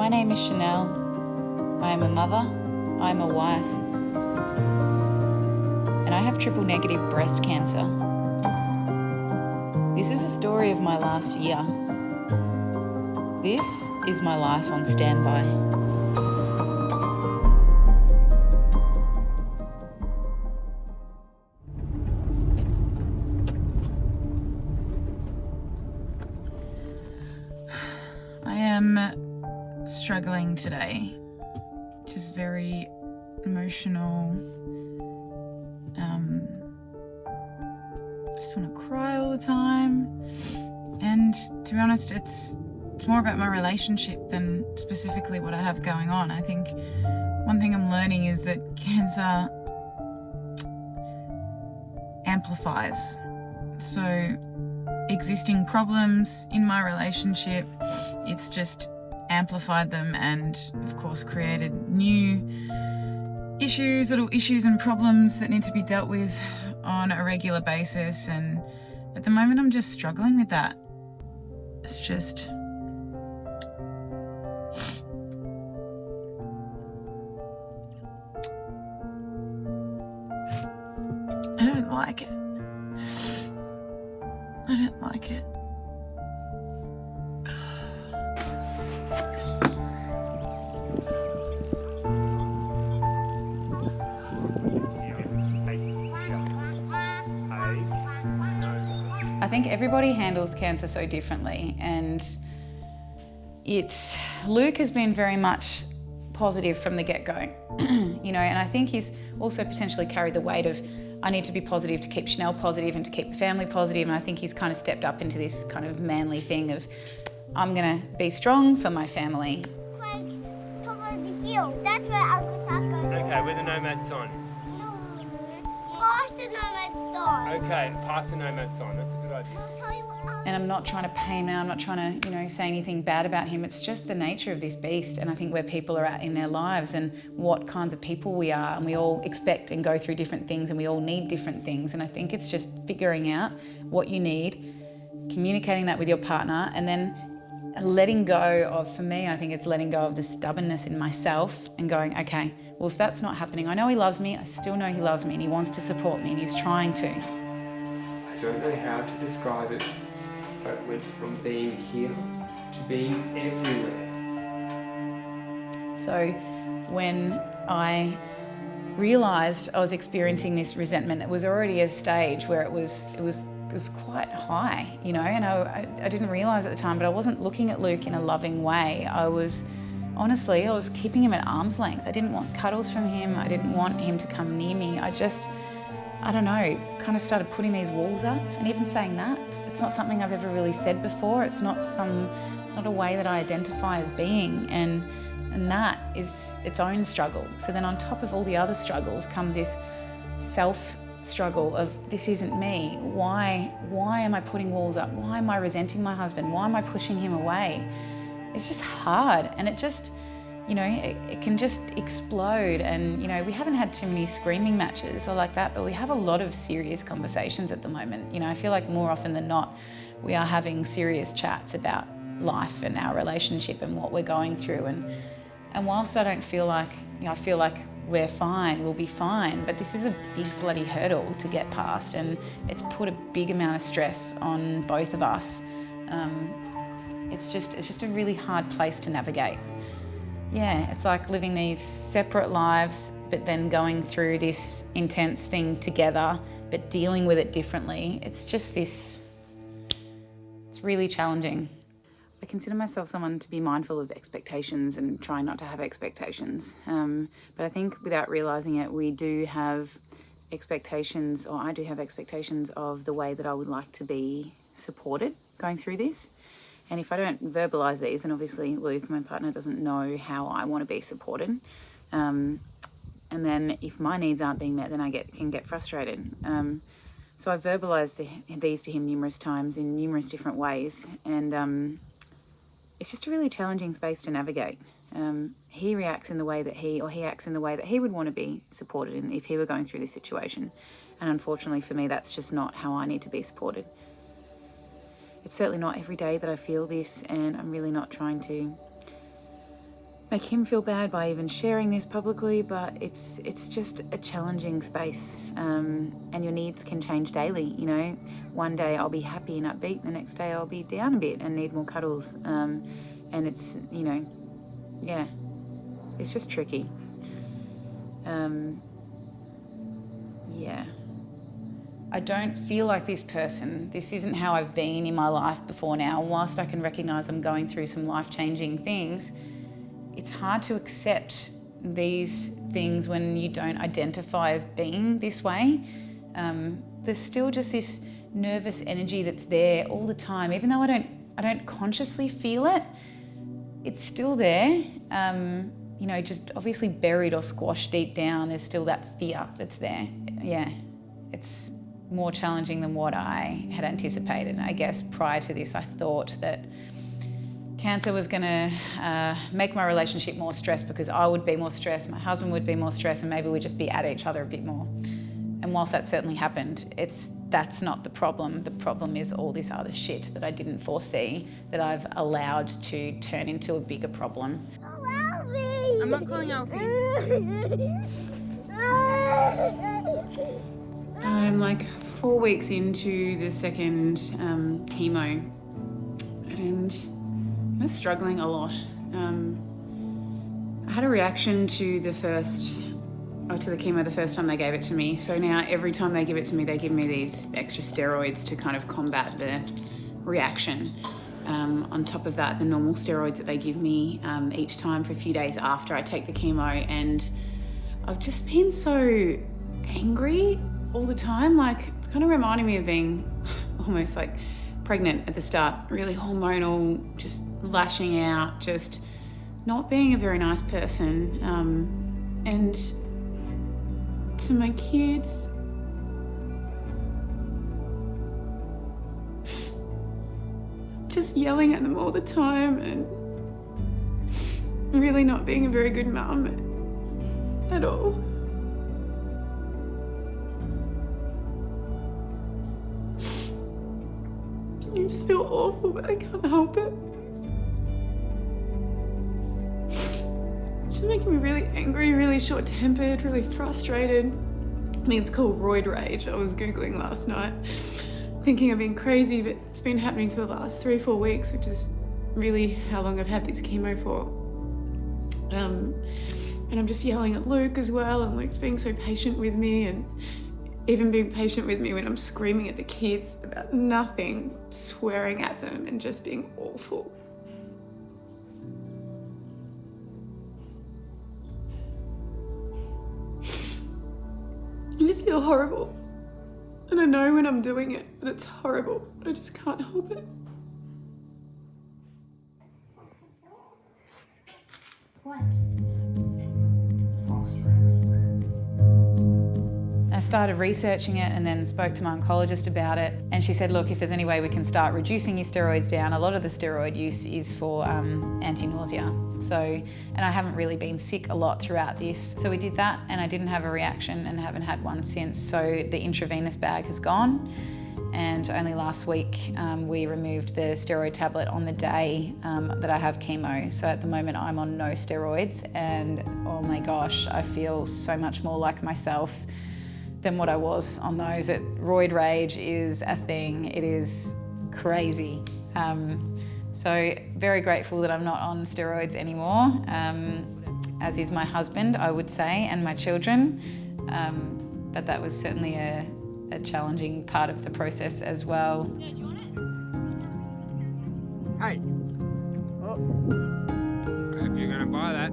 My name is Shonel. I am a mother, I am a wife, and I have triple negative breast cancer. This is a story of my last year. This is my life on standby. I am struggling today, just very emotional. I just want to cry all the time, and to be honest, it's more about my relationship than specifically what I have going on. I think one thing I'm learning is that cancer amplifies. So existing problems in my relationship, it's just amplified them and of course created new little issues and problems that need to be dealt with on a regular basis, and at the moment I'm just struggling with that. It's just I don't like it. I don't like it. I think everybody handles cancer so differently, and Luke has been very much positive from the get-go, and I think he's also potentially carried the weight of, I need to be positive to keep Shonel positive and to keep the family positive, and I think he's kind of stepped up into this kind of manly thing of, I'm going to be strong for my family. Top of the hill, that's where Uncle Taco is. Okay, where the nomad sign is. Past the nomad sign. Okay, past the nomad sign, that's a good idea. I'll tell you what. And I'm not trying to pain him, I'm not trying to, say anything bad about him. It's just the nature of this beast, and I think where people are at in their lives and what kinds of people we are, and we all expect and go through different things, and we all need different things. And I think it's just figuring out what you need, communicating that with your partner, and then letting go of, for me, I think it's letting go of the stubbornness in myself and going, okay, well, if that's not happening, I know he loves me, I still know he loves me, and he wants to support me, and he's trying to. I don't know how to describe it, but it went from being here to being everywhere. So when I realised I was experiencing this resentment, it was already a stage where it was quite high, and I didn't realise at the time, but I wasn't looking at Luke in a loving way. I was keeping him at arm's length. I didn't want cuddles from him. I didn't want him to come near me. I don't know, kind of started putting these walls up, and even saying that, it's not something I've ever really said before. It's not a way that I identify as being, and that is its own struggle. So then on top of all the other struggles comes this self-struggle of, this isn't me. Why am I putting walls up? Why am I resenting my husband? Why am I pushing him away? It's just hard, and it just, it can just explode. And, we haven't had too many screaming matches or like that, but we have a lot of serious conversations at the moment. I feel like more often than not, we are having serious chats about life and our relationship and what we're going through. And whilst I don't feel like, I feel like we're fine, we'll be fine, but this is a big bloody hurdle to get past, and it's put a big amount of stress on both of us. It's just a really hard place to navigate. Yeah, it's like living these separate lives, but then going through this intense thing together, but dealing with it differently. It's just it's really challenging. I consider myself someone to be mindful of expectations and try not to have expectations. But I think without realising it, we do have expectations, or I do have expectations of the way that I would like to be supported going through this. And if I don't verbalise these, and obviously Luke, my partner, doesn't know how I want to be supported, and then if my needs aren't being met, then I can get frustrated. So I've verbalised these to him numerous times in numerous different ways, and it's just a really challenging space to navigate. He reacts in the way that he acts in the way that he would want to be supported in if he were going through this situation. And unfortunately for me, that's just not how I need to be supported. It's certainly not every day that I feel this, and I'm really not trying to make him feel bad by even sharing this publicly, but it's just a challenging space, and your needs can change daily. You know, one day I'll be happy and upbeat, the next day I'll be down a bit and need more cuddles, and it's, you know, yeah, it's just tricky. Yeah. I don't feel like this person. This isn't how I've been in my life before now. Whilst I can recognise I'm going through some life-changing things, it's hard to accept these things when you don't identify as being this way. There's still just this nervous energy that's there all the time. Even though I don't consciously feel it, it's still there. You know, just obviously buried or squashed deep down, there's still that fear that's there. Yeah, it's more challenging than what I had anticipated. I guess prior to this, I thought that cancer was going to make my relationship more stressed because I would be more stressed, my husband would be more stressed, and maybe we'd just be at each other a bit more. And whilst that certainly happened, that's not the problem. The problem is all this other shit that I didn't foresee that I've allowed to turn into a bigger problem. Oh, Alfie! I'm not calling Alfie. I'm like 4 weeks into the second chemo, and I'm struggling a lot. I had a reaction to the chemo the first time they gave it to me. So now every time they give it to me, they give me these extra steroids to kind of combat the reaction. On top of that, the normal steroids that they give me each time for a few days after I take the chemo. And I've just been so angry all the time. Like, it's kind of reminding me of being almost like pregnant at the start, really hormonal, just lashing out, just not being a very nice person. And to my kids, just yelling at them all the time and really not being a very good mum at all. You just feel awful, but I can't help it. It's just making me really angry, really short-tempered, really frustrated. I think it's called roid rage. I was Googling last night, thinking I've been crazy, but it's been happening for the last 3 or 4 weeks, which is really how long I've had this chemo for. And I'm just yelling at Luke as well, and Luke's being so patient with me, and even being patient with me when I'm screaming at the kids about nothing, swearing at them and just being awful. I just feel horrible. And I know when I'm doing it, but it's horrible. I just can't help it. What? I started researching it and then spoke to my oncologist about it. And she said, look, if there's any way we can start reducing your steroids down, a lot of the steroid use is for anti-nausea. So, and I haven't really been sick a lot throughout this. So we did that and I didn't have a reaction and haven't had one since. So the intravenous bag has gone. And only last week we removed the steroid tablet on the day that I have chemo. So at the moment I'm on no steroids, and oh my gosh, I feel so much more like myself than what I was on those. Roid rage is a thing. It is crazy. So very grateful that I'm not on steroids anymore, as is my husband, I would say, and my children. But that was certainly a challenging part of the process as well. Yeah, do you want it? Hey. Oh. I hope you're going to buy that.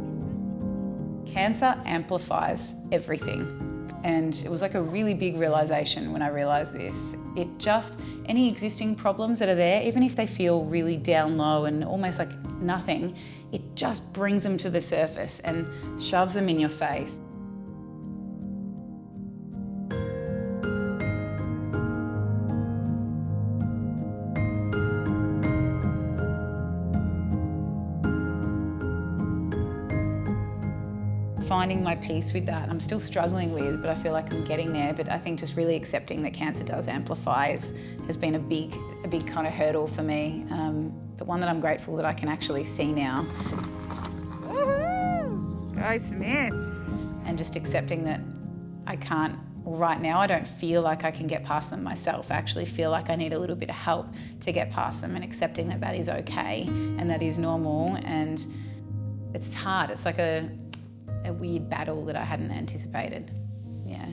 Cancer amplifies everything. And it was like a really big realization when I realized this. It just, any existing problems that are there, even if they feel really down low and almost like nothing, it just brings them to the surface and shoves them in your face. Finding my peace with that, I'm still struggling with, but I feel like I'm getting there. But I think just really accepting that cancer does amplify has been a big kind of hurdle for me, but one that I'm grateful that I can actually see now. Woo-hoo! Go, Smith. And just accepting that I can't, well, right now I don't feel like I can get past them myself. I actually feel like I need a little bit of help to get past them, and accepting that that is okay and that is normal. And it's hard. It's like a weird battle that I hadn't anticipated. Yeah.